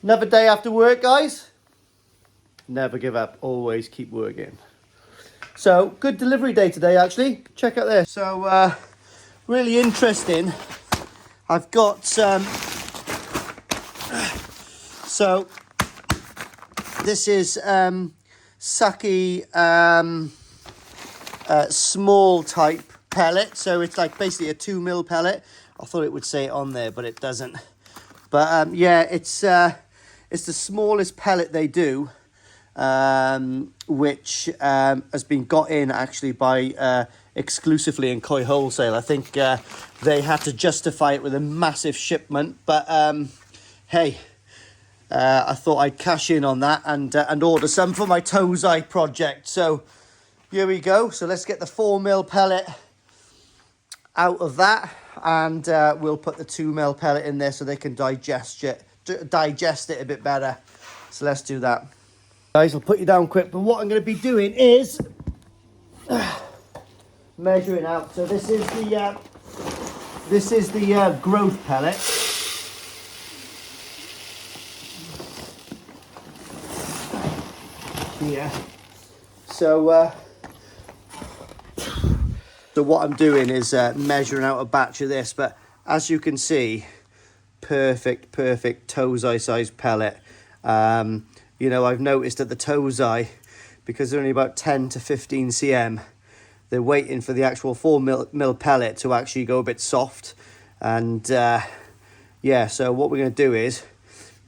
Another day after work, guys. Never give up, always keep working. So, good delivery day today, actually. Check out this. So, really interesting. I've got some... So, this is Saki small type pellet. So, it's like basically a 2mm pellet. I thought it would say it on there, but it doesn't. But, yeah, it's the smallest pellet they do. Which has been got in actually by exclusively in Koi Wholesale. I think they had to justify it with a massive shipment, but hey, I thought I'd cash in on that and order some for my tosai project. So here we go. So let's get the 4mm pellet out of that, and we'll put the 2mm pellet in there so they can digest it a bit better. So let's do that. Guys, I'll put you down quick, but what I'm going to be doing is measuring out. So this is the growth pellet. Here. So what I'm doing is measuring out a batch of this, but as you can see, perfect tosai size pellet. You know, I've noticed that the tosai, because they're only about 10 to 15 cm, they're waiting for the actual 4mm pellet to actually go a bit soft. And yeah, so what we're going to do is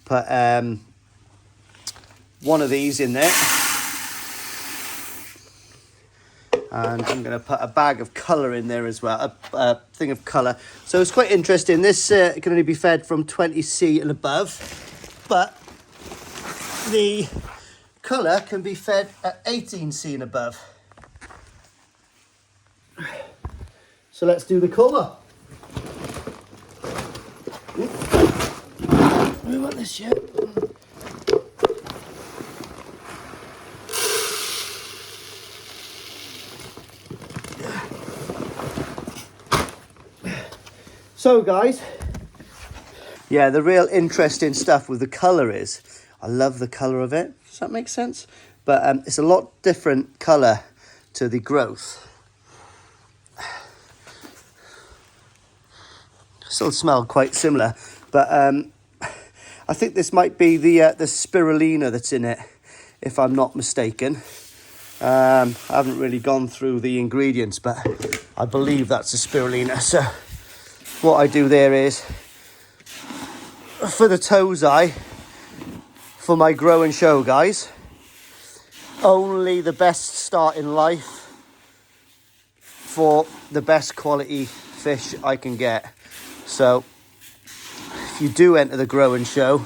put one of these in there. And I'm going to put a bag of colour in there as well, a thing of colour. So it's quite interesting. This can only be fed from 20C and above, but the colour can be fed at 18C and above. So let's do the colour. We want this yet? So guys, yeah, the real interesting stuff with the colour is, I love the colour of it. Does that make sense? But it's a lot different colour to the growth. Still smell quite similar, but I think this might be the spirulina that's in it, if I'm not mistaken. I haven't really gone through the ingredients, but I believe that's the spirulina. So what I do there is, for the tosai, for my grow and show guys, only the best start in life for the best quality fish I can get. So if you do enter the grow and show,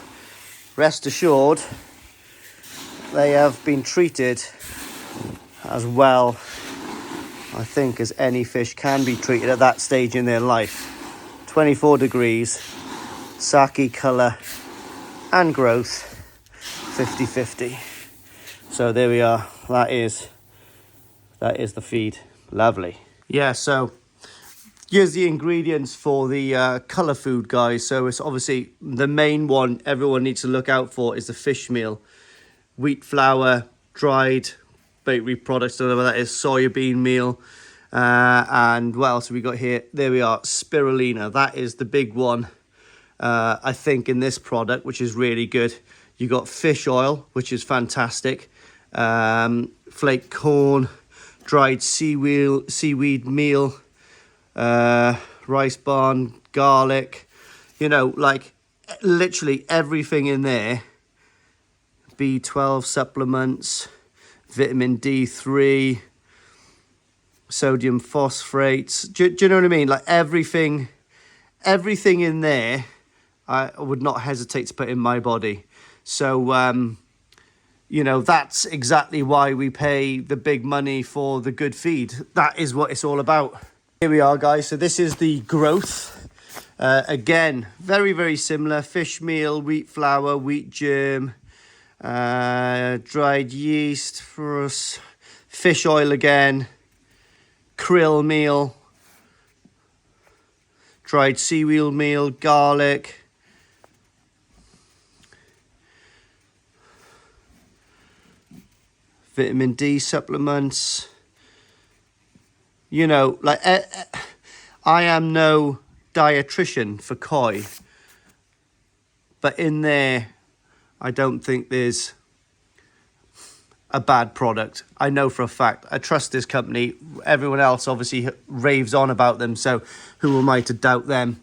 rest assured they have been treated as well, I think, as any fish can be treated at that stage in their life. 24 degrees, sake colour and growth, 50-50. So there we are. That is the feed. Lovely. Yeah, so here's the ingredients for the colour food, guys. So it's obviously the main one everyone needs to look out for is the fish meal. Wheat flour, dried bakery products, whatever that is, soybean meal. And what else have we got here? There we are, spirulina. That is the big one, I think, in this product, which is really good. You got fish oil, which is fantastic. Flake corn, dried seaweed meal, rice bran, garlic. You know, like literally everything in there. B12 supplements, vitamin D3, sodium phosphates. Do you know what I mean? Like everything in there, I would not hesitate to put in my body. So, you know, that's exactly why we pay the big money for the good feed. That is what it's all about. Here we are, guys. So this is the growth. Again, very similar. Fish meal, wheat flour, wheat germ, dried yeast for us, fish oil again, krill meal, dried seaweed meal, garlic, vitamin D supplements. You know, like I am no dietitian for koi, but in there, I don't think there's a bad product. I know for a fact. I trust this company. Everyone else obviously raves on about them, so who am I to doubt them?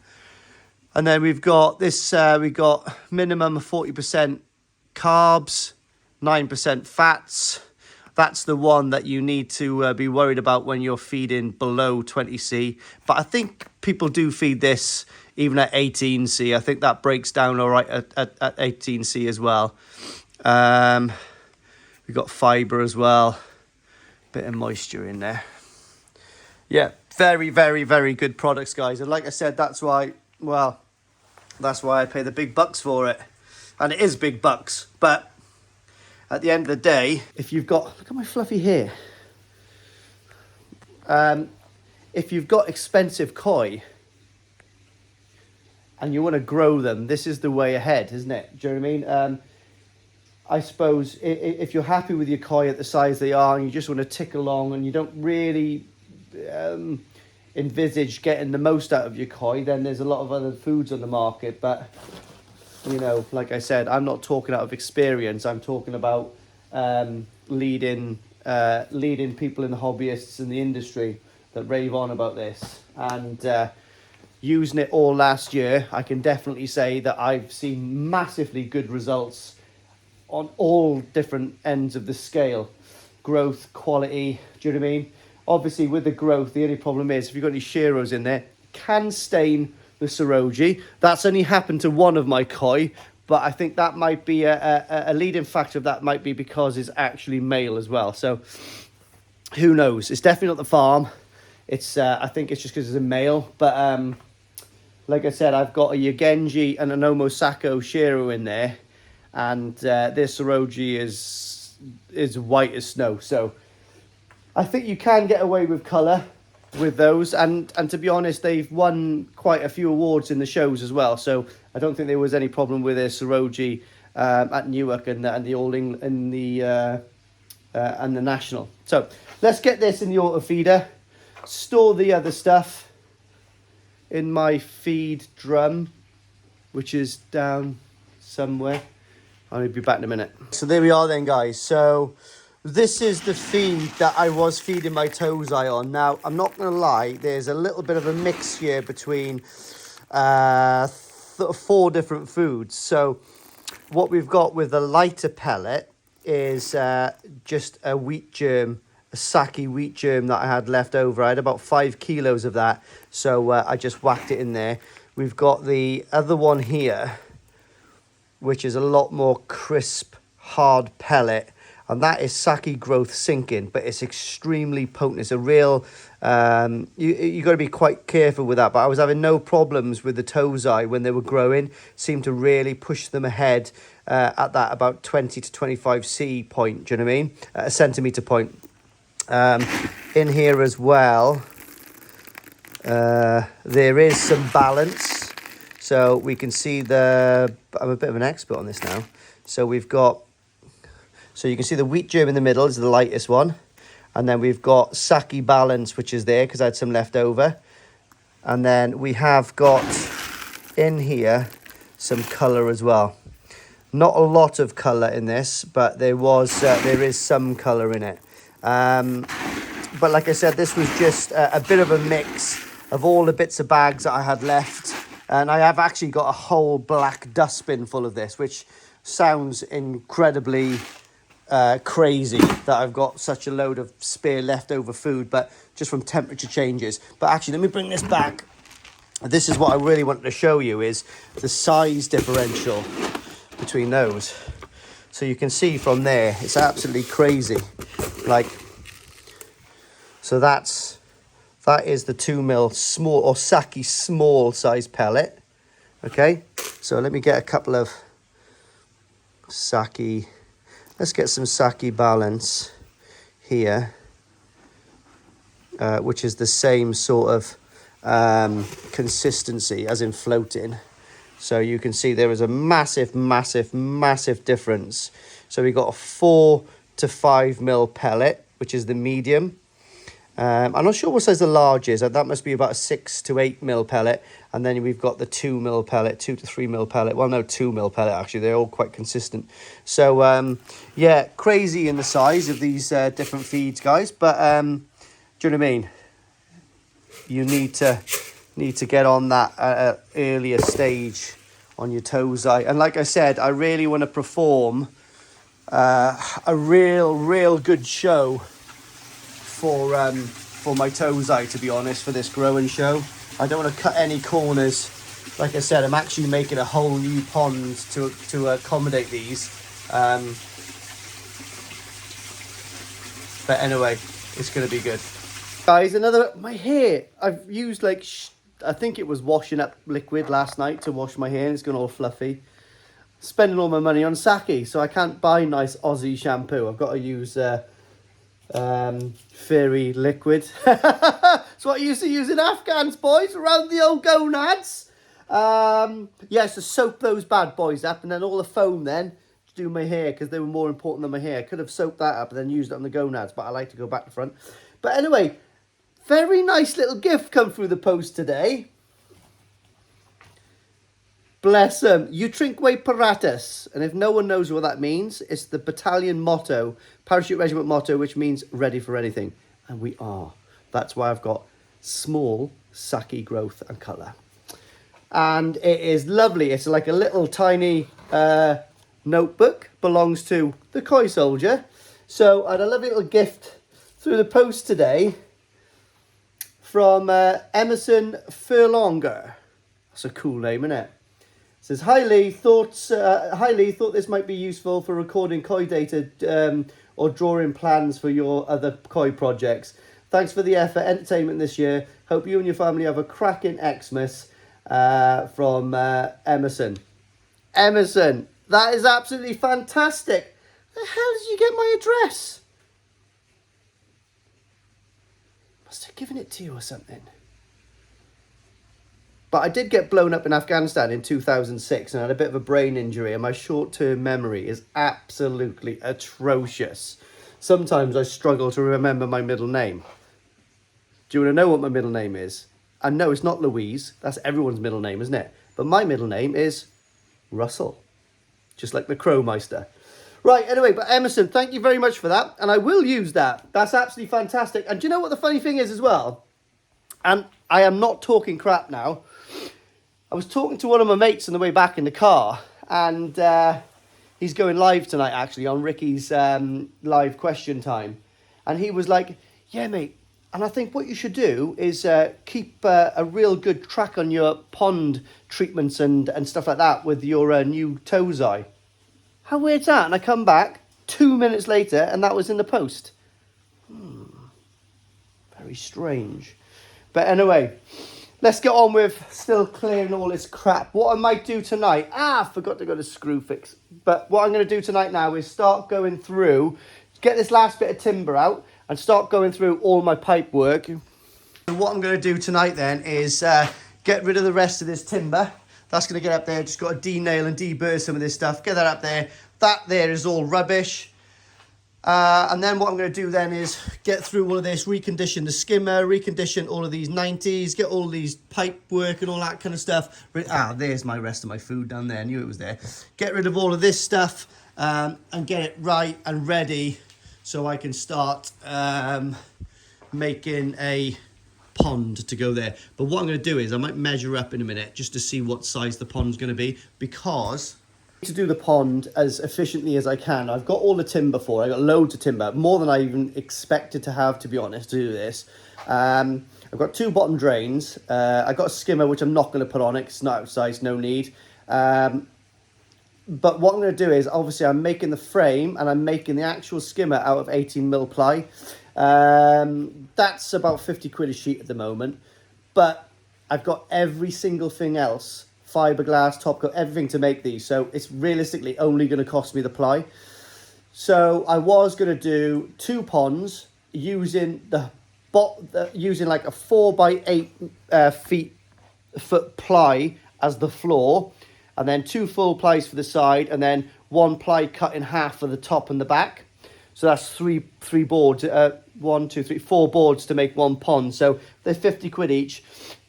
And then we've got this, we got minimum of 40% carbs, 9% fats. That's the one that you need to be worried about when you're feeding below 20C. But I think people do feed this even at 18C. I think that breaks down all right at 18C as well. We've got fibre as well. Bit of moisture in there. Yeah, very, very, very good products, guys. And like I said, that's why, well, that's why I pay the big bucks for it. And it is big bucks. But at the end of the day, if you've got, look at my fluffy hair. If you've got expensive koi and you want to grow them, this is the way ahead, isn't it? Do you know what I mean? I suppose if you're happy with your koi at the size they are and you just want to tick along and you don't really envisage getting the most out of your koi, then there's a lot of other foods on the market. But, you know, like I said, I'm not talking out of experience. I'm talking about leading people in the hobbyists in the industry that rave on about this. And using it all last year, I can definitely say that I've seen massively good results on all different ends of the scale. Growth, quality, do you know what I mean? Obviously with the growth, the only problem is if you've got any Shiros in there, can stain the Saroji. That's only happened to one of my koi, but I think that might be a leading factor of that might be because it's actually male as well. So who knows? It's definitely not the farm. It's I think it's just because it's a male. But like I said, I've got a Yagenji and an Omosako Shiro in there. And this Saroji is white as snow. So I think you can get away with colour with those. And to be honest, they've won quite a few awards in the shows as well. So I don't think there was any problem with their Saroji at Newark and the All England and the National. So let's get this in the auto feeder. Store the other stuff in my feed drum, which is down somewhere. I'll be back in a minute. So there we are then, guys. So this is the feed that I was feeding my tosai on. Now, I'm not going to lie, there's a little bit of a mix here between 4 different foods. So what we've got with the lighter pellet is just a wheat germ, a Saki wheat germ that I had left over. I had about 5 kilos of that. So I just whacked it in there. We've got the other one here, which is a lot more crisp, hard pellet. And that is Saki growth sinking, but it's extremely potent. It's a real, you got to be quite careful with that. But I was having no problems with the tosai when they were growing. Seemed to really push them ahead at that about 20 to 25C point, do you know what I mean? A centimetre point. In here as well, there is some balance. So we can see I'm a bit of an expert on this now. So we've got, so you can see the wheat germ in the middle is the lightest one. And then we've got Saki balance, which is there because I had some left over. And then we have got in here some colour as well. Not a lot of colour in this, but there is some colour in it. But like I said, this was just a bit of a mix of all the bits of bags that I had left. And I have actually got a whole black dustbin full of this, which sounds incredibly crazy that I've got such a load of spare leftover food, but just from temperature changes. But actually, let me bring this back. This is what I really wanted to show you, is the size differential between those. So you can see from there, it's absolutely crazy. Like, so that is the 2mm small or Saki small size pellet. Okay, so let me get a couple of Saki. Let's get some Saki balance here, which is the same sort of consistency as in floating. So you can see there is a massive, massive, massive difference. So we got a 4 to 5mm pellet, which is the medium. I'm not sure what size the large is. That must be about a 6 to 8mm pellet. And then we've got the 2mm pellet, 2 to 3mm pellet. Well, no, 2mm pellet, actually. They're all quite consistent. So, yeah, crazy in the size of these different feeds, guys. But, do you know what I mean? You need to get on that at an earlier stage on your tosai. And like I said, I really want to perform a real good show for my tosai, to be honest, for this growing show. I don't want to cut any corners. Like I said, I'm actually making a whole new pond to accommodate these. But anyway, it's going to be good. Guys, my hair, I've used like, I think it was washing up liquid last night to wash my hair, and it's gone all fluffy. Spending all my money on Saki, so I can't buy nice Aussie shampoo. I've got to use fairy liquid. It's what I used to use in Afghans, boys, around the old gonads. Yes, to soak those bad boys up, and then all the foam then to do my hair, because they were more important than my hair. I could have soaked that up and then used it on the gonads, but I like to go back to front. But anyway, very nice little gift come through the post today. Bless them. Utrinkwe Paratus. And if no one knows what that means, it's the battalion motto, parachute regiment motto, which means ready for anything. And we are. That's why I've got small Saki growth and colour. And it is lovely. It's like a little tiny notebook. Belongs to the Koi Soldier. So I had a lovely little gift through the post today from Emerson Furlonger. That's a cool name, isn't it? It says, hi Lee, thought this might be useful for recording koi data or drawing plans for your other koi projects. Thanks for the effort, entertainment this year. Hope you and your family have a cracking Xmas from Emerson. Emerson, that is absolutely fantastic. Where the hell did you get my address? Must have given it to you or something. But I did get blown up in Afghanistan in 2006 and I had a bit of a brain injury, and my short-term memory is absolutely atrocious. Sometimes I struggle to remember my middle name. Do you want to know what my middle name is? And no, it's not Louise. That's everyone's middle name, isn't it? But my middle name is Russell. Just like the Crowmeister. Right, anyway, but Emerson, thank you very much for that. And I will use that. That's absolutely fantastic. And do you know what the funny thing is as well? And I am not talking crap now. I was talking to one of my mates on the way back in the car, and he's going live tonight, actually, on Ricky's live question time. And he was like, yeah, mate, and I think what you should do is keep a real good track on your pond treatments and stuff like that with your new tosai. How weird's that? And I come back 2 minutes later, and that was in the post. Very strange. But anyway, let's get on with still clearing all this crap. What I might do tonight, I forgot to go to Screwfix. But what I'm going to do tonight now is start going through, get this last bit of timber out and start going through all my pipe work. And what I'm going to do tonight then is get rid of the rest of this timber. That's going to get up there. Just got to de-nail and de-burr some of this stuff. Get that up there. That there is all rubbish. And then what I'm going to do then is get through all of this, recondition the skimmer, recondition all of these 90s, get all these pipe work and all that kind of stuff. There's my rest of my food down there. I knew it was there. Get rid of all of this stuff and get it right and ready so I can start making a pond to go there. But what I'm going to do is I might measure up in a minute just to see what size the pond's going to be, because to do the pond as efficiently as I can, I've got all the timber for it. I've got loads of timber, more than I even expected to have, to be honest, to do this. I've got 2 bottom drains. I've got a skimmer, which I'm not going to put on it, it's not outside, it's no need. But what I'm going to do is, obviously, I'm making the frame and I'm making the actual skimmer out of 18mm ply. That's about 50 quid a sheet at the moment. But I've got every single thing else, fiberglass, top coat, everything to make these. So it's realistically only going to cost me the ply. So I was going to do 2 ponds using using like a 4x8 foot ply as the floor, and then 2 full plies for the side, and then 1 ply cut in half for the top and the back. So that's three boards, 1, 2, 3, 4 boards to make one pond. So they're 50 quid each,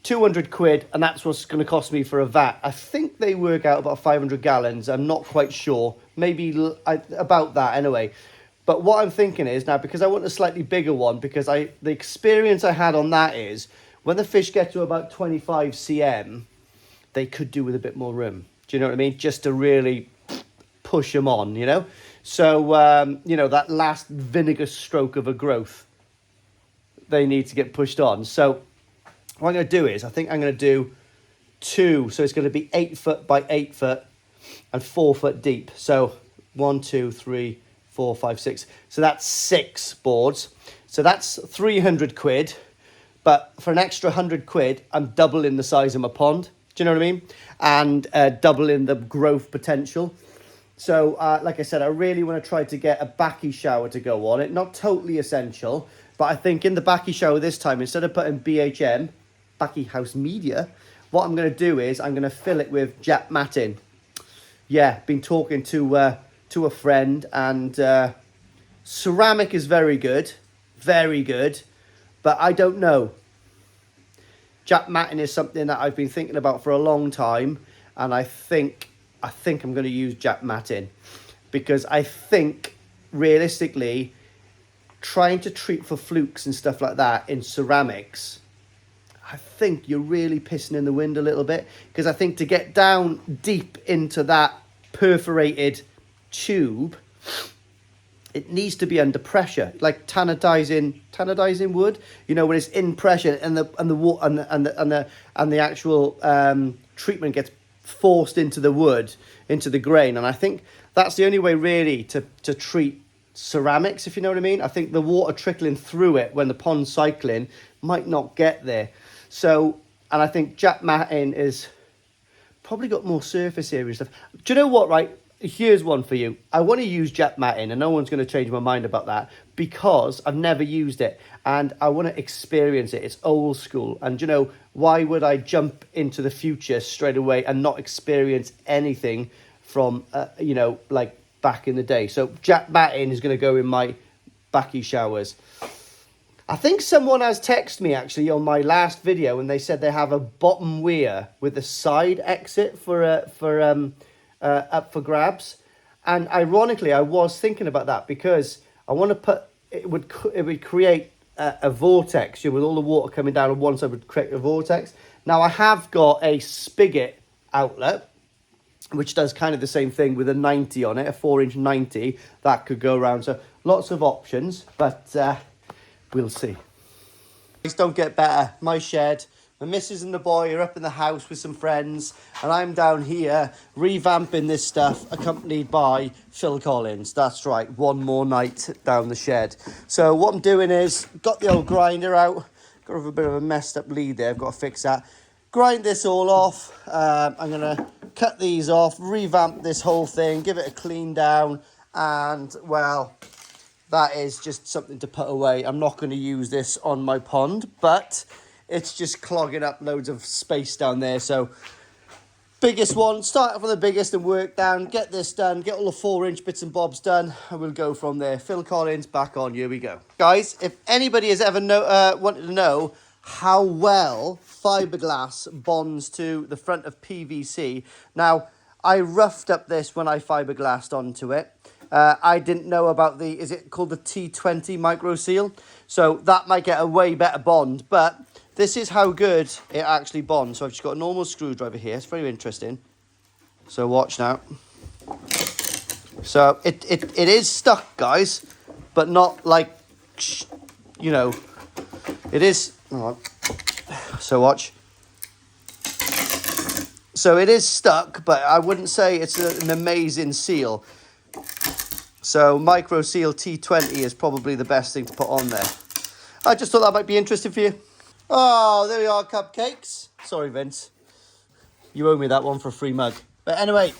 200 quid, and that's what's going to cost me for a vat. I think they work out about 500 gallons. I'm not quite sure. Maybe about that anyway. But what I'm thinking is now, because I want a slightly bigger one, because the experience I had on that is when the fish get to about 25 cm, they could do with a bit more room. Do you know what I mean? Just to really push them on, you know? So, you know, that last vinegar stroke of a growth, they need to get pushed on. So what I'm going to do is, I think I'm going to do 2. So it's going to be 8 foot by 8 foot and 4 foot deep. So 1, 2, 3, 4, 5, 6. So that's 6 boards. So that's 300 quid. But for an extra 100 quid, I'm doubling the size of my pond. Do you know what I mean? And doubling the growth potential. So, like I said, I really want to try to get a backy shower to go on it. Not totally essential, but I think in the backy shower this time, instead of putting BHM, Backy House Media, what I'm going to do is I'm going to fill it with Jap matting. Yeah, been talking to a friend, and ceramic is very good, but I don't know. Jap matting is something that I've been thinking about for a long time, and I think I'm going to use Jap matting, because I think realistically trying to treat for flukes and stuff like that in ceramics, I think you're really pissing in the wind a little bit, because I think to get down deep into that perforated tube, it needs to be under pressure, like tannadizing wood, you know, when it's in pressure and the actual treatment gets forced into the wood, into the grain. And I think that's the only way really to treat ceramics, if you know what I mean. I think the water trickling through it when the pond's cycling might not get there. So, and I think Jap matting is probably got more surface area stuff. Do you know what, right? Here's one for you. I want to use Jap matting, and no one's going to change my mind about that, because I've never used it and I want to experience it. It's old school, and you know, why would I jump into the future straight away and not experience anything from you know, like back in the day? So Jap matting is going to go in my backy showers. I think someone has texted me actually on my last video, and they said they have a bottom weir with a side exit for up for grabs. And ironically, I was thinking about that, because I want to put it would create a vortex, you know, with all the water coming down on one side, would create a vortex. Now I have got a spigot outlet which does kind of the same thing with a 90 on it, a 4-inch 90 that could go around. So lots of options, but we'll see. Things don't get better. My shed, my missus and the boy are up in the house with some friends, and I'm down here revamping this stuff, accompanied by Phil Collins. That's right, one more night down the shed. So what I'm doing is, got the old grinder out, got a bit of a messed up lead there, I've got to fix that. Grind this all off. I'm going to cut these off, revamp this whole thing, give it a clean down, and, well, that is just something to put away. I'm not going to use this on my pond, but it's just clogging up loads of space down there. So biggest one, start from the biggest and work down, get this done, get all the 4-inch bits and bobs done, and we'll go from there. Phil Collins, back on, here we go. Guys, if anybody has ever wanted to know how well fiberglass bonds to the front of PVC, now I roughed up this when I fiberglassed onto it. I didn't know about the, is it called the T20 micro seal? So that might get a way better bond, but this is how good it actually bonds. So I've just got a normal screwdriver here. It's very interesting. So watch now. So it is stuck, guys, but not like, you know, it is. So watch. So it is stuck, but I wouldn't say it's an amazing seal. So Micro Seal T20 is probably the best thing to put on there. I just thought that might be interesting for you. Oh, there we are, cupcakes. Sorry, Vince. You owe me that one for a free mug. But anyway,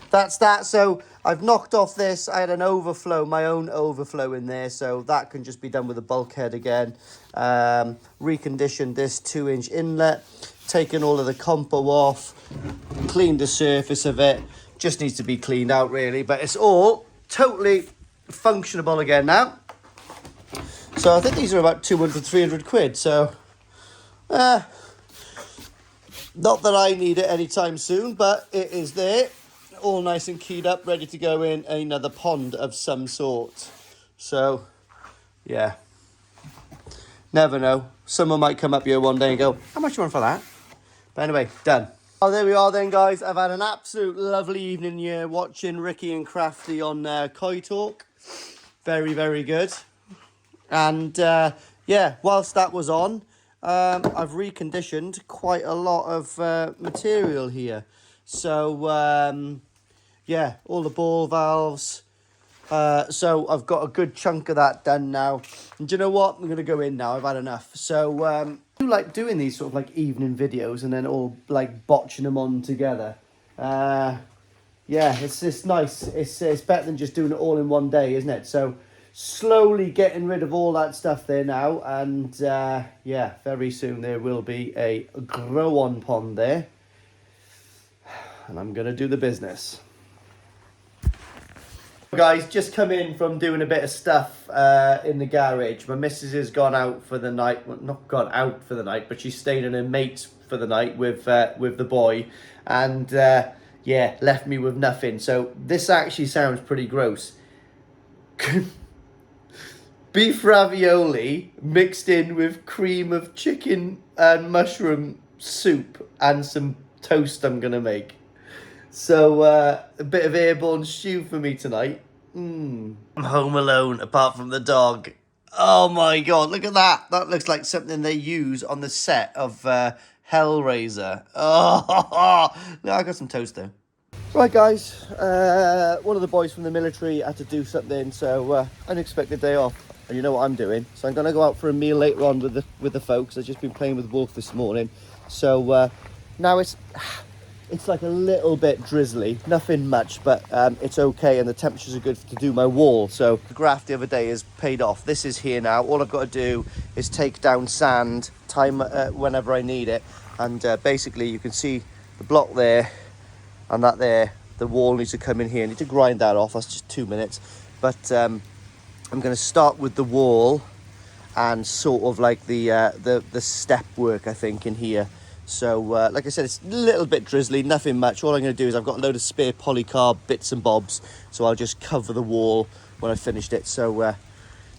that's that. So I've knocked off this. I had an overflow, my own overflow in there. So that can just be done with a bulkhead again. Reconditioned this 2-inch inlet. Taken all of the compo off. Cleaned the surface of it. Just needs to be cleaned out, really. But it's all totally functionable again now. So I think these are about 200, 300 quid. So, not that I need it anytime soon, but it is there. All nice and keyed up, ready to go in another pond of some sort. So, yeah. Never know. Someone might come up here one day and go, how much you want for that? But anyway, done. Oh, there we are then, guys. I've had an absolute lovely evening here watching Ricky and Crafty on Koi Talk. Very, very good. And, yeah, whilst that was on, I've reconditioned quite a lot of material here. So, yeah, all the ball valves. So I've got a good chunk of that done now. And do you know what? I'm going to go in now. I've had enough. So, I do like doing these sort of like evening videos and then all like botching them on together. Yeah, it's nice. It's better than just doing it all in one day, isn't it? So slowly getting rid of all that stuff there now. And, yeah, very soon there will be a grow-on pond there. And I'm going to do the business. Guys, just come in from doing a bit of stuff in the garage. My missus has gone out for the night. Well, not gone out for the night, but she's staying in her mate for the night with the boy. And, yeah, left me with nothing. So this actually sounds pretty gross. Beef ravioli mixed in with cream of chicken and mushroom soup and some toast I'm going to make. So, a bit of airborne stew for me tonight. I'm home alone, apart from the dog. Oh my god, look at that. That looks like something they use on the set of Hellraiser. Oh, no, I got some toast though. Right, guys. One of the boys from the military had to do something, so unexpected day off. And you know what I'm doing. So I'm going to go out for a meal later on with the folks. I've just been playing with Wolf this morning. So, now it's like a little bit drizzly, nothing much, but it's okay, and the temperatures are good to do my wall. So the graft the other day is paid off. This is here now. All I've got to do is take down sand, time whenever I need it, and basically you can see the block there and that there. The wall needs to come in here. I need to grind that off. That's just 2 minutes. But I'm going to start with the wall and sort of like the step work, I think, in here. So, like I said, it's a little bit drizzly, nothing much. All I'm going to do is I've got a load of spare polycarb bits and bobs, so I'll just cover the wall when I've finished it. So,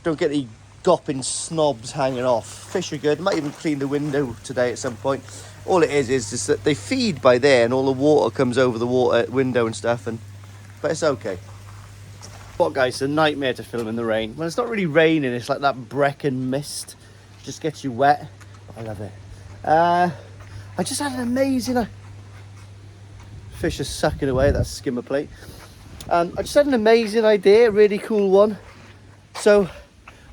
don't get any gopping snobs hanging off. Fish are good. Might even clean the window today at some point. All it is just that they feed by there, and all the water comes over the window and stuff. But it's okay. What, guys? It's a nightmare to film in the rain. When it's not really raining, it's like that Brecon mist. Just gets you wet. I love it. I just had an amazing... Fish are sucking away at that skimmer plate. I just had an amazing idea, a really cool one. So,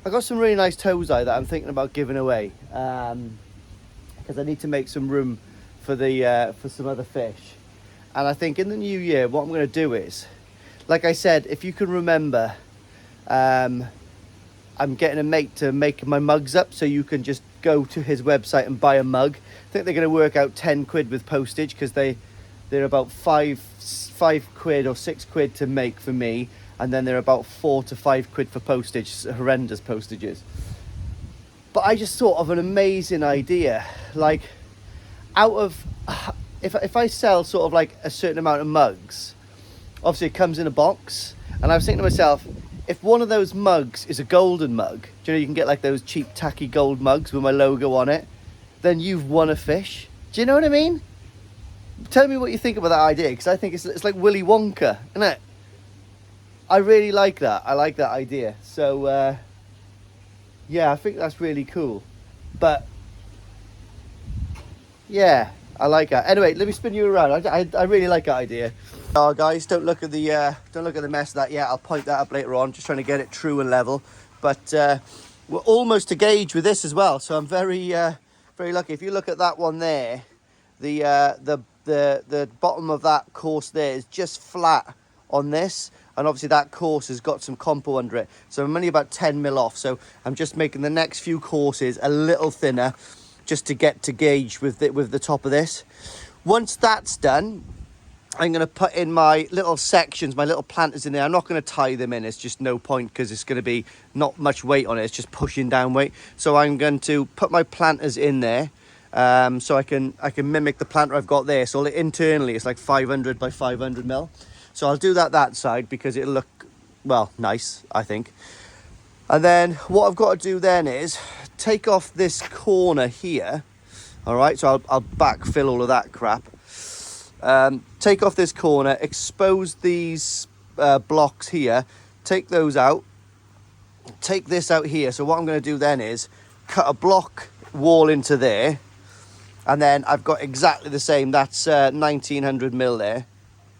I got some really nice tosai that I'm thinking about giving away. Because I need to make some room for some other fish. And I think in the new year, what I'm going to do is... Like I said, if you can remember... I'm getting a mate to make my mugs up, so you can just go to his website and buy a mug. I think they're going to work out 10 quid with postage, because they're about 5 quid or 6 quid to make for me, and then they're about 4 to 5 quid for postage. Horrendous postages. But I just thought of an amazing idea. Like, out of if I sell sort of like a certain amount of mugs, obviously it comes in a box, and I was thinking to myself, if one of those mugs is a golden mug, do you know you can get like those cheap tacky gold mugs with my logo on it, then you've won a fish. Do you know what I mean? Tell me what you think about that idea, because I think it's like Willy Wonka, isn't it? I really like that. I like that idea. So, yeah, I think that's really cool. But, yeah, I like that. Anyway, let me spin you around. I really like that idea. Oh, guys, don't look at the mess of that yet. I'll point that up later on. Just trying to get it true and level. But we're almost to gauge with this as well. So I'm very lucky. If you look at that one there, the bottom of that course there is just flat on this, and obviously that course has got some compo under it. So I'm only about 10 mil off. So I'm just making the next few courses a little thinner, just to get to gauge with the top of this. Once that's done, I'm going to put in my little sections, my little planters in there. I'm not going to tie them in. It's just no point because it's going to be not much weight on it. It's just pushing down weight. So I'm going to put my planters in there so I can mimic the planter I've got there. So internally it's like 500 by 500 mil. So I'll do that side because it'll look, well, nice, I think. And then what I've got to do then is take off this corner here. All right, so I'll backfill all of that crap. Take off this corner, expose these blocks here, take those out, take this out here. So what I'm going to do then is cut a block wall into there, and then I've got exactly the same. That's 1900 mil there.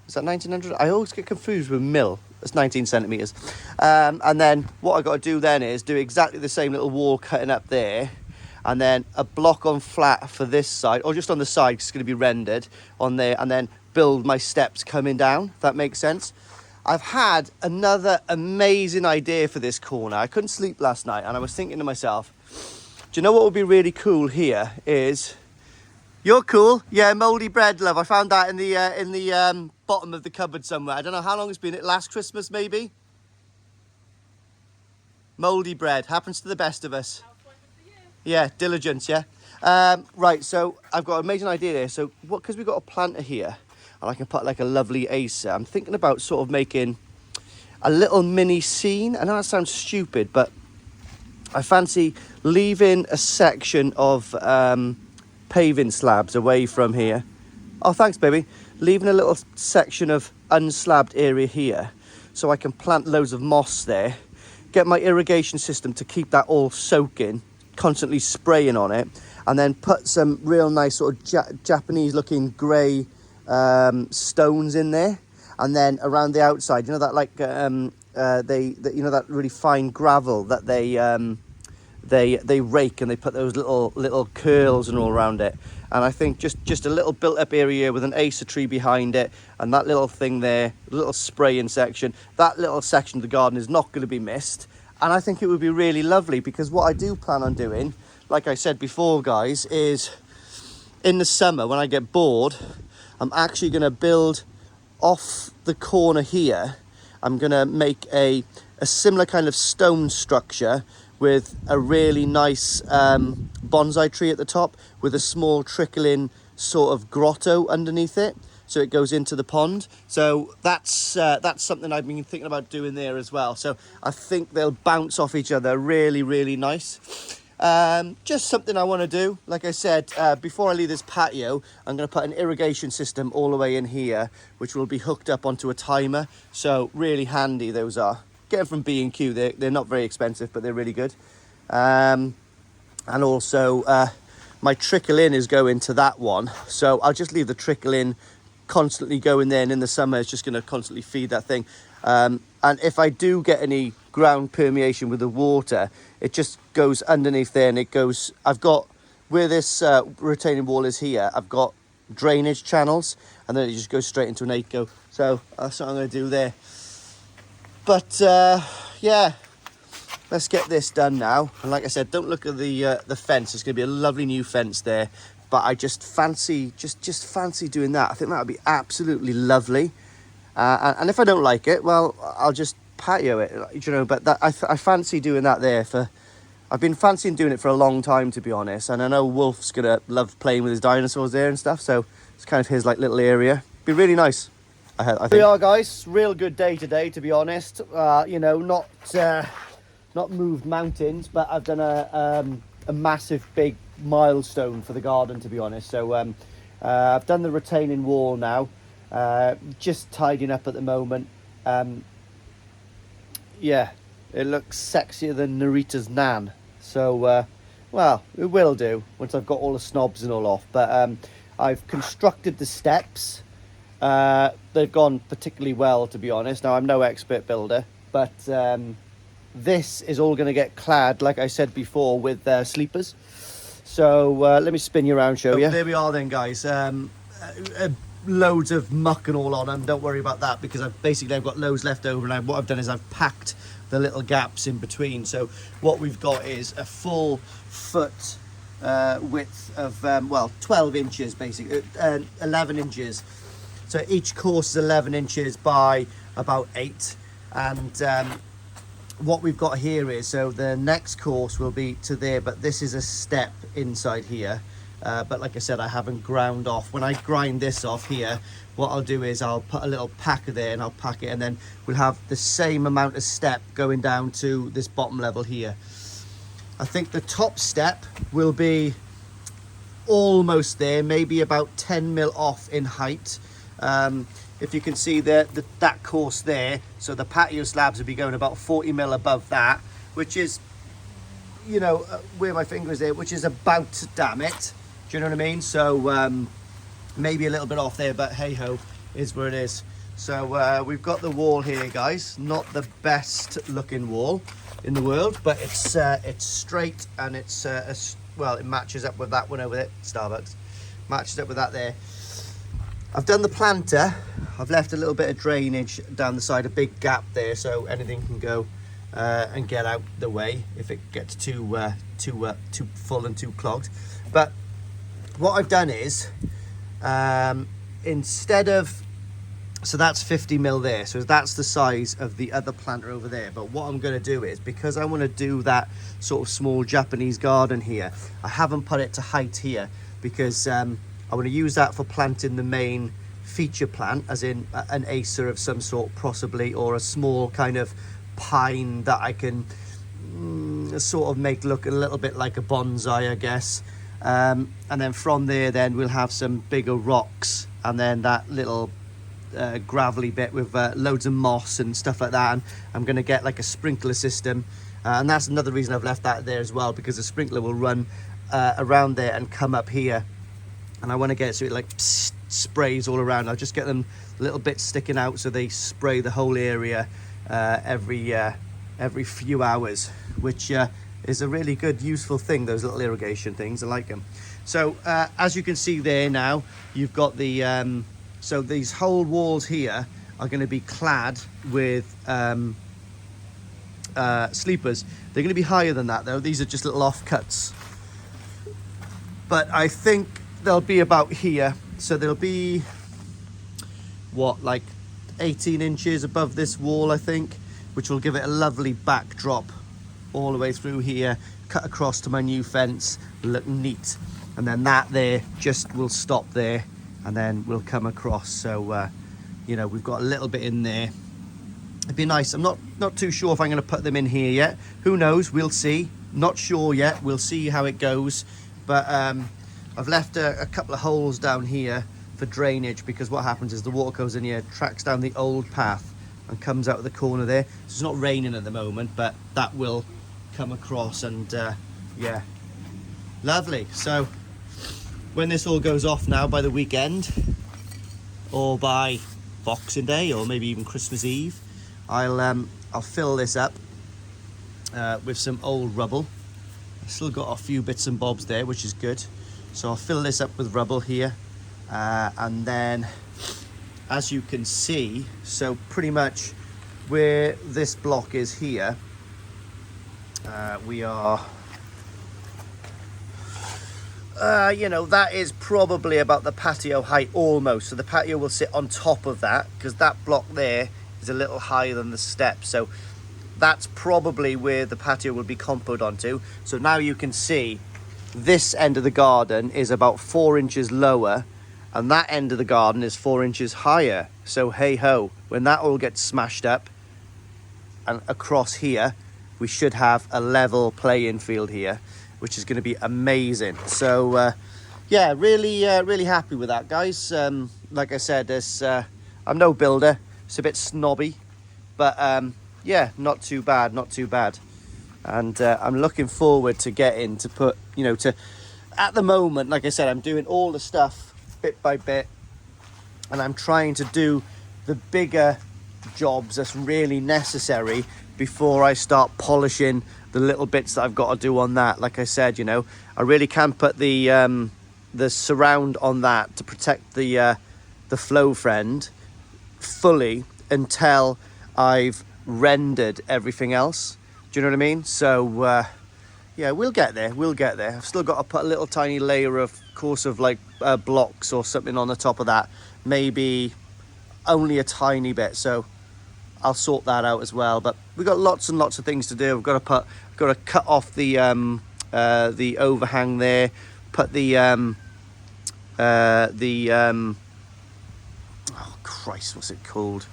Is that 1900? I always get confused with mil. That's 19 centimeters. And then what I got to do then is do exactly the same little wall cutting up there, and then a block on flat for this side, or just on the side, 'cause it's going to be rendered on there, and then build my steps coming down, if that makes sense. I've had another amazing idea for this corner. I couldn't sleep last night, and I was thinking to myself, do you know what would be really cool here is, you're cool, yeah, mouldy bread, love. I found that in the bottom of the cupboard somewhere. I don't know how long it's been. Last Christmas, maybe? Mouldy bread, happens to the best of us. Yeah, diligence, yeah. Right, so I've got an amazing idea there. So what, because we've got a planter here, and I can put like a lovely acer, I'm thinking about sort of making a little mini scene. I know that sounds stupid, but I fancy leaving a section of paving slabs away from here. Oh, thanks, baby. Leaving a little section of unslabbed area here, so I can plant loads of moss there, get my irrigation system to keep that all soaking, constantly spraying on it, and then put some real nice sort of Japanese looking grey stones in there, and then around the outside, you know, that like you know, that really fine gravel that they rake, and they put those little curls and all around it. And I think just a little built up area with an acer tree behind it, and that little thing there, little spraying section, that little section of the garden is not going to be missed. And I think it would be really lovely, because what I do plan on doing, like I said before, guys, is in the summer when I get bored, I'm actually going to build off the corner here. I'm going to make a similar kind of stone structure with a really nice bonsai tree at the top, with a small trickling sort of grotto underneath it, so it goes into the pond. So that's something I've been thinking about doing there as well. So I think they'll bounce off each other really, really nice. Just something I want to do. Like I said, before I leave this patio, I'm going to put an irrigation system all the way in here, which will be hooked up onto a timer. So really handy those are. Get them from B&Q. They're not very expensive, but they're really good. And also my trickle in is going to that one, so I'll just leave the trickle in constantly going there, and in the summer it's just going to constantly feed that thing. And if I do get any ground permeation with the water, it just goes underneath there, and it goes, I've got, where this retaining wall is here, I've got drainage channels, and then it just goes straight into an ACO. So that's what I'm going to do there. But yeah, let's get this done now. And like I said, don't look at the fence. It's going to be a lovely new fence there. But I just fancy, just fancy doing that. I think that would be absolutely lovely. And if I don't like it, well, I'll just patio it, you know. But that I fancy doing that there I've been fancying doing it for a long time, to be honest. And I know Wolf's going to love playing with his dinosaurs there and stuff. So it's kind of his like little area. Be really nice. I think. We are, guys. Real good day today, to be honest. You know, not moved mountains, but I've done a massive big milestone for the garden, to be honest. So I've done the retaining wall now, just tidying up at the moment. Yeah, it looks sexier than Narita's nan. So well, it will do once I've got all the snobs and all off. But I've constructed the steps. They've gone particularly well, to be honest. Now, I'm no expert builder, but this is all going to get clad, like I said before, with sleepers. So let me spin you around, show you. There we are then, guys. Loads of muck and all on them. Don't worry about that, because I've got loads left over, and what I've done is I've packed the little gaps in between. So what we've got is a full foot width of, well, 12 inches, basically, 11 inches So each course is 11 inches by about 8. And what we've got here is, so the next course will be to there, but this is a step inside here. But like I said, I haven't ground off. When I grind this off here, what I'll do is I'll put a little packer there and I'll pack it, and then we'll have the same amount of step going down to this bottom level here. I think the top step will be almost there, maybe about 10 mil off in height. If you can see that course there, so the patio slabs will be going about 40 mil above that, which is, you know, where my finger is there, which is about, damn it, do you know what I mean? So maybe a little bit off there, but hey ho, is where it is. So we've got the wall here, guys. Not the best looking wall in the world, but it's straight, and it's well, it matches up with that one over there, Starbucks. Matches up with that there. I've done the planter. I've left a little bit of drainage down the side, a big gap there, so anything can go and get out the way if it gets too full and too clogged. But what I've done is, instead of, so that's 50 mil there, so that's the size of the other planter over there. But what I'm going to do is, because I want to do that sort of small Japanese garden here, I haven't put it to height here, because I want to use that for planting the main feature plant, as in an acer of some sort possibly, or a small kind of pine that I can sort of make look a little bit like a bonsai, I guess. And then from there, then we'll have some bigger rocks, and then that little gravelly bit with loads of moss and stuff like that. And I'm going to get like a sprinkler system, and that's another reason I've left that there as well, because the sprinkler will run around there and come up here, and I want to get it so it like sprays all around. I'll just get them little bits sticking out so they spray the whole area every few hours, which is a really good, useful thing, those little irrigation things. I like them. So as you can see there now, you've got the so these whole walls here are going to be clad with sleepers. They're going to be higher than that though. These are just little offcuts, but I think they'll be about here. So they'll be what, like 18 inches above this wall, I think, which will give it a lovely backdrop all the way through here, cut across to my new fence, look neat. And then that there just will stop there, and then we'll come across. So you know, we've got a little bit in there. It'd be nice. I'm not too sure if I'm going to put them in here yet. Who knows? We'll see. Not sure yet. We'll see how it goes. But I've left a couple of holes down here for drainage, because what happens is the water goes in here, tracks down the old path and comes out of the corner there. So it's not raining at the moment, but that will come across, and yeah, lovely. So when this all goes off now by the weekend, or by Boxing Day, or maybe even Christmas Eve, I'll fill this up with some old rubble. I've still got a few bits and bobs there, which is good. So I'll fill this up with rubble here, and then, as you can see, so pretty much where this block is here, we are, you know, that is probably about the patio height almost. So the patio will sit on top of that, because that block there is a little higher than the steps. So that's probably where the patio will be compoed onto. So now you can see this end of the garden is about 4 inches lower, and that end of the garden is 4 inches higher. So hey ho, when that all gets smashed up and across here, we should have a level playing field here, which is going to be amazing. So yeah, really happy with that, guys. Like I said, I'm no builder, it's a bit snobby, but yeah, not too bad, not too bad. And I'm looking forward to getting to put, you know, to, at the moment, like I said, I'm doing all the stuff bit by bit, and I'm trying to do the bigger jobs that's really necessary before I start polishing the little bits that I've got to do on that. Like I said, you know, I really can't put the surround on that to protect the flow friend fully until I've rendered everything else. Do you know what I mean? So yeah, we'll get there, we'll get there. I've still got to put a little tiny layer of course of like blocks or something on the top of that, maybe only a tiny bit, so I'll sort that out as well. But we've got lots and lots of things to do. We've got to cut off the overhang there, put oh Christ, what's it called?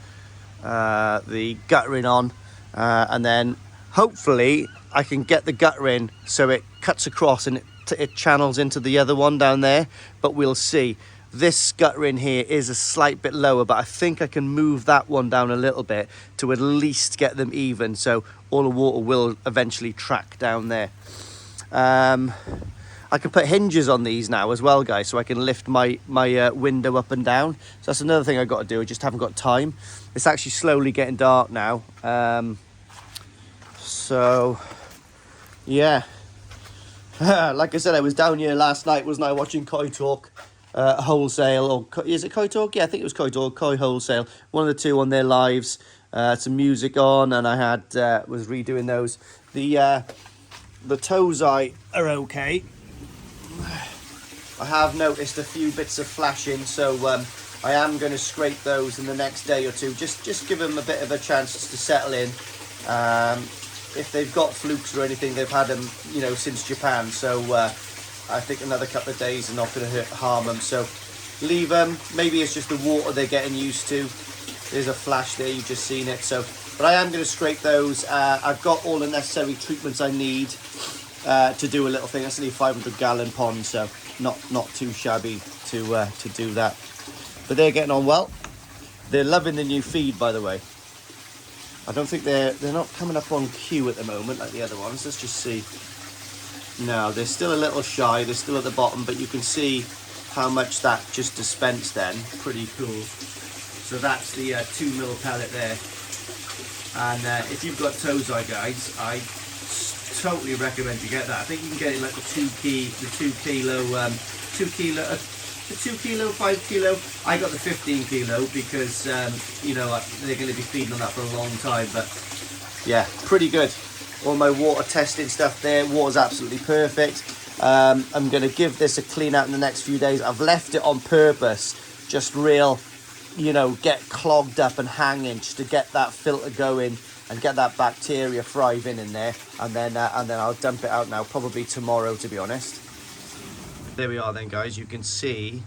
The guttering on, and then hopefully I can get the guttering so it cuts across and it channels into the other one down there, but we'll see. This guttering here is a slight bit lower, but I think I can move that one down a little bit to at least get them even, so all the water will eventually track down there. I can put hinges on these now as well, guys, so I can lift my window up and down. So that's another thing I've got to do. I just haven't got time. It's actually slowly getting dark now. So, yeah. Like I said, I was down here last night, wasn't I, watching Koi Talk Wholesale. Or is it Koi Talk? Yeah, I think it was Koi Talk, Koi Wholesale. One of the two on their lives. Some music on, and I had was redoing those. The tosai are okay. I have noticed a few bits of flashing, so I am going to scrape those in the next day or two. Just give them a bit of a chance to settle in. If they've got flukes or anything, they've had them, you know, since Japan. So I think another couple of days are not going to harm them. So leave them. Maybe it's just the water they're getting used to. There's a flash there, you've just seen it. So, but I am going to scrape those. I've got all the necessary treatments I need to do a little thing. That's only a 500-gallon pond, so not too shabby to do that. But they're getting on well. They're loving the new feed, by the way. I don't think they're not coming up on cue at the moment like the other ones. Let's just see. No, they're still a little shy. They're still at the bottom, but you can see how much that just dispensed then. Pretty cool. So that's the 2mm pellet there. And if you've got tosai, guys, I totally recommend you get that. I think you can get it like the 2 kilo, 5 kilo. I got the 15 kilo because you know, they're going to be feeding on that for a long time. But yeah, pretty good. All my water testing stuff there. Water's absolutely perfect. I'm going to give this a clean out in the next few days. I've left it on purpose, just real, you know, get clogged up and hanging, just to get that filter going and get that bacteria thriving in there, and then I'll dump it out now, probably tomorrow, to be honest. There we are then, guys. You can see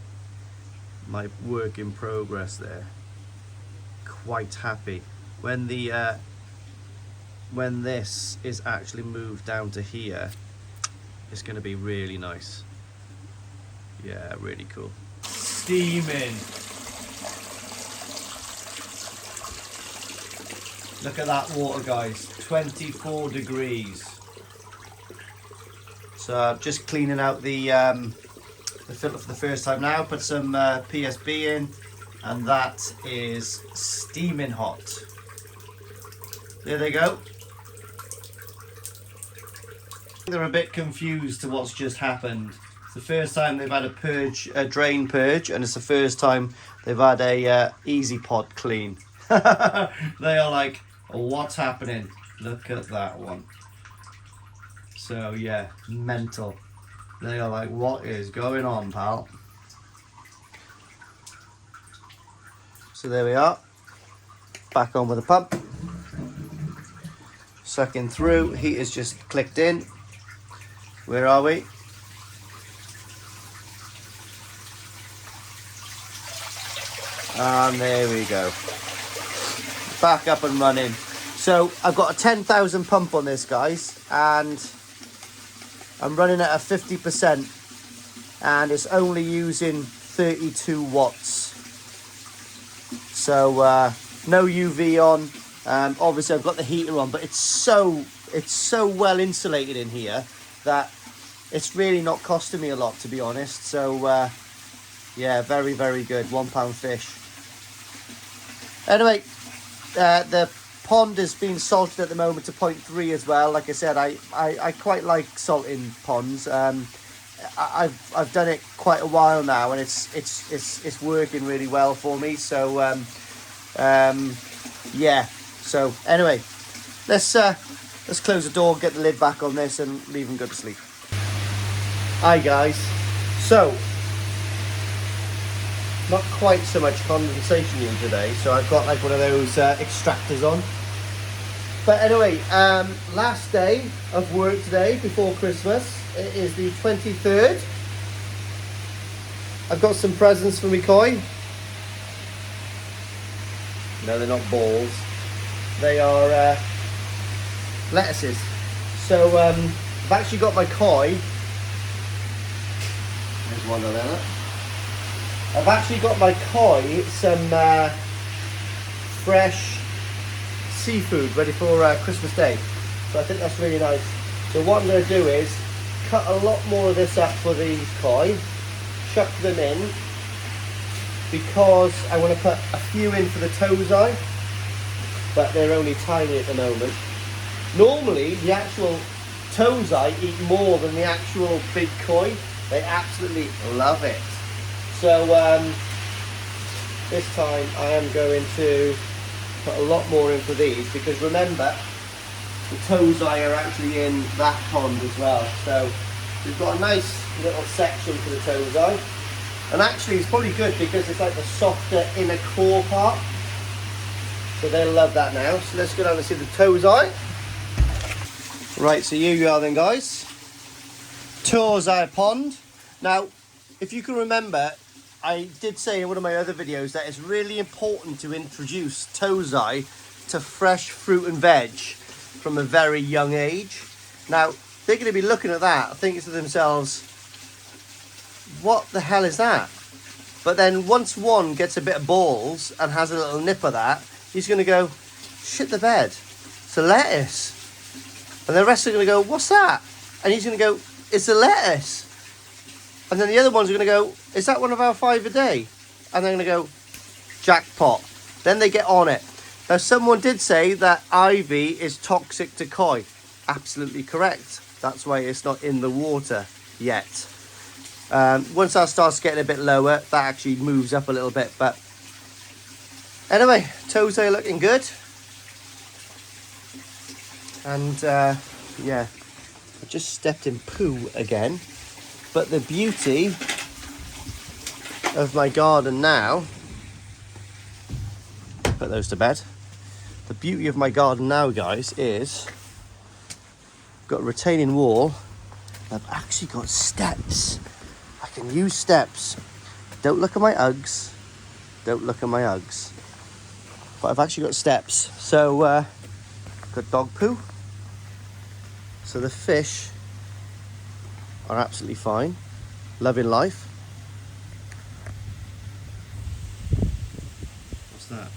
my work in progress there. Quite happy when the when this is actually moved down to here. It's going to be really nice. Yeah, really cool. Steaming. Look at that water, guys. 24 degrees. So just cleaning out the filter for the first time now. Put some PSB in, and that is steaming hot. There they go. They're a bit confused to what's just happened. It's the first time they've had a drain purge, and it's the first time they've had a easy pod clean. They are like, what's happening? Look at that one. So yeah, mental. They are like, what is going on, pal? So there we are. Back on with the pump. Sucking through. Heat is just clicked in. Where are we? And there we go. Back up and running. So I've got a 10,000 pump on this, guys, and I'm running at a 50%, and it's only using 32 watts. So no UV on. Obviously I've got the heater on, but it's so well insulated in here that it's really not costing me a lot, to be honest. So yeah, very, very good. £1 fish. Anyway, the pond is being salted at the moment to 0.3 as well. Like I said, I quite like salting ponds. I've done it quite a while now, and it's working really well for me. So yeah. So anyway, let's close the door, get the lid back on this, and leave them go to sleep. Hi guys. So Not quite so much condensation in today, so I've got like one of those extractors on. But anyway, last day of work today before Christmas. It is the 23rd. I've got some presents for me koi. No, they're not balls. They are lettuces. So I've actually got my koi. There's one on there. I've actually got my koi some fresh seafood ready for Christmas Day. So I think that's really nice. So what I'm going to do is cut a lot more of this up for these koi, chuck them in, because I want to put a few in for the tosai, but they're only tiny at the moment. Normally the actual tosai eat more than the actual big koi. They absolutely love it. So this time I am going to put a lot more in for these, because remember, the tosai are actually in that pond as well. So we've got a nice little section for the tosai. And actually it's probably good because it's like the softer inner core part. So they'll love that now. So let's go down and see the tosai. Right, so here you are then, guys. Tosai pond. Now, if you can remember, I did say in one of my other videos that it's really important to introduce tosai to fresh fruit and veg from a very young age. Now, they're going to be looking at that, thinking to themselves, what the hell is that? But then once one gets a bit of balls and has a little nip of that, he's going to go, shit the bed, it's a lettuce. And the rest are going to go, what's that? And he's going to go, it's a lettuce. And then the other ones are going to go, is that one of our 5 a day? And they're going to go, jackpot. Then they get on it. Now, someone did say that ivy is toxic to koi. Absolutely correct. That's why it's not in the water yet. Once that starts getting a bit lower, that actually moves up a little bit. But anyway, tosai looking good. And yeah, I just stepped in poo again. But the beauty of my garden now, put those to bed. The beauty of my garden now, guys, is I've got a retaining wall. I've actually got steps. I can use steps. Don't look at my Uggs. Don't look at my Uggs. But I've actually got steps. So, got dog poo. So the fish are absolutely fine. Loving life. What's that?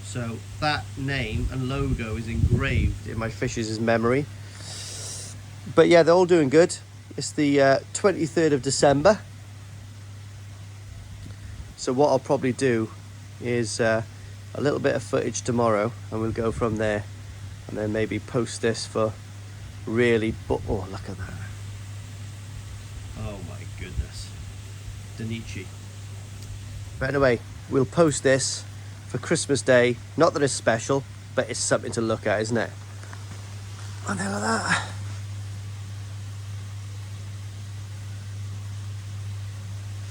So that name and logo is engraved in my fish's memory. But yeah, they're all doing good. It's the 23rd of December. So what I'll probably do is a little bit of footage tomorrow, and we'll go from there, and then maybe post this for really, oh, look at that. Oh my goodness. Danichi. But anyway, we'll post this for Christmas Day. Not that it's special, but it's something to look at, isn't it? What the hell is that?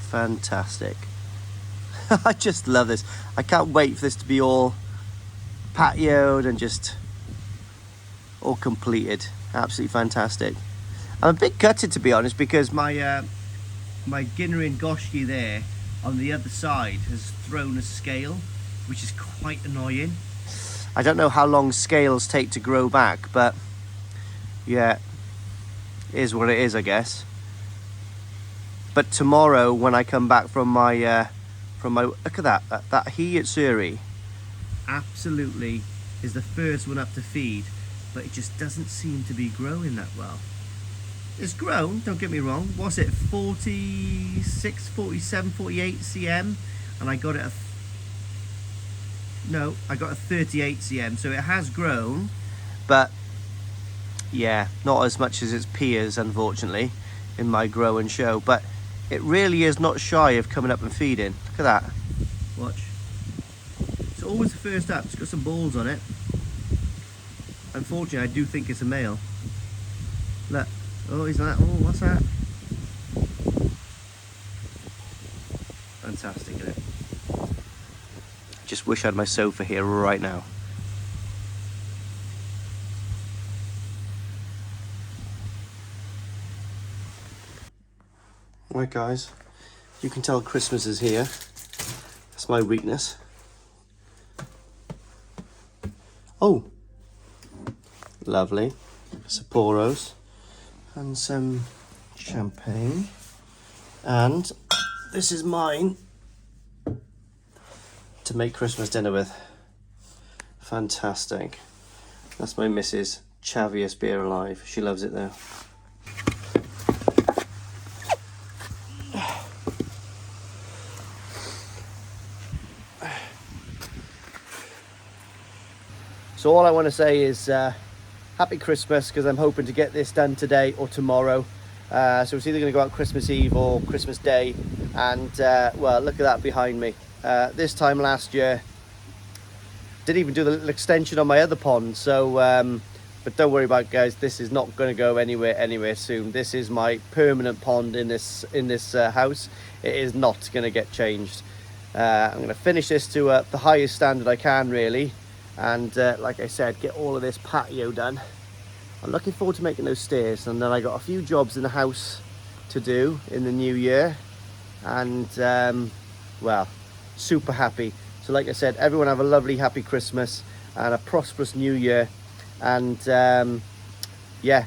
Fantastic. I just love this. I can't wait for this to be all patioed and just all completed. Absolutely fantastic. I'm a bit gutted, to be honest, because my my Ginnerin Goshki there on the other side has thrown a scale, which is quite annoying. I don't know how long scales take to grow back, but yeah, it is what it is, I guess. But tomorrow, when I come back from my look at that Saki-Hirkari, absolutely is the first one up to feed, but it just doesn't seem to be growing that well. It's grown, don't get me wrong. What's it, 46, 47, 48 cm? And I got it I got a 38 cm, so it has grown, but yeah, not as much as its peers, unfortunately, in my grow and show. But it really is not shy of coming up and feeding. Look at that. Watch. It's always the first up. It's got some balls on it. Unfortunately, I do think it's a male. Look. Oh, he's like, oh, what's that? fantastic, isn't it? Just wish I had my sofa here right now. Right guys, you can tell Christmas is here. That's my weakness. Oh, lovely. Sapporos and some champagne. And this is mine to make Christmas dinner with. Fantastic. That's my missus' chaviest beer alive. She loves it though. So all I want to say is happy Christmas, because I'm hoping to get this done today or tomorrow. So it's either going to go out Christmas Eve or Christmas Day. And well, look at that behind me. This time last year, didn't even do the little extension on my other pond. So, but don't worry about it, guys. This is not going to go anywhere soon. This is my permanent pond in this house. It is not going to get changed. I'm going to finish this to the highest standard I can, really. And like I said, get all of this patio done. I'm looking forward to making those stairs, and then I got a few jobs in the house to do in the new year, and well, super happy. So like I said, everyone have a lovely happy Christmas and a prosperous new year, and yeah,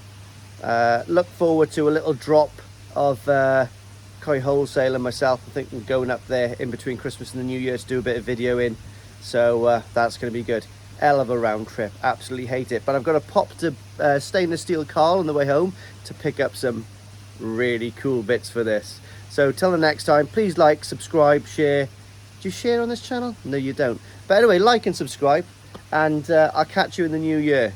look forward to a little drop of Koi Wholesale and myself. I think we're going up there in between Christmas and the new year to do a bit of video in, so that's going to be good. Hell of a round trip, absolutely hate it, but I've got to pop to Stainless Steel Carl on the way home to pick up some really cool bits for this. So till the next time, please like, subscribe, share. Do you share on this channel? No, you don't. But anyway, like and subscribe, and I'll catch you in the new year.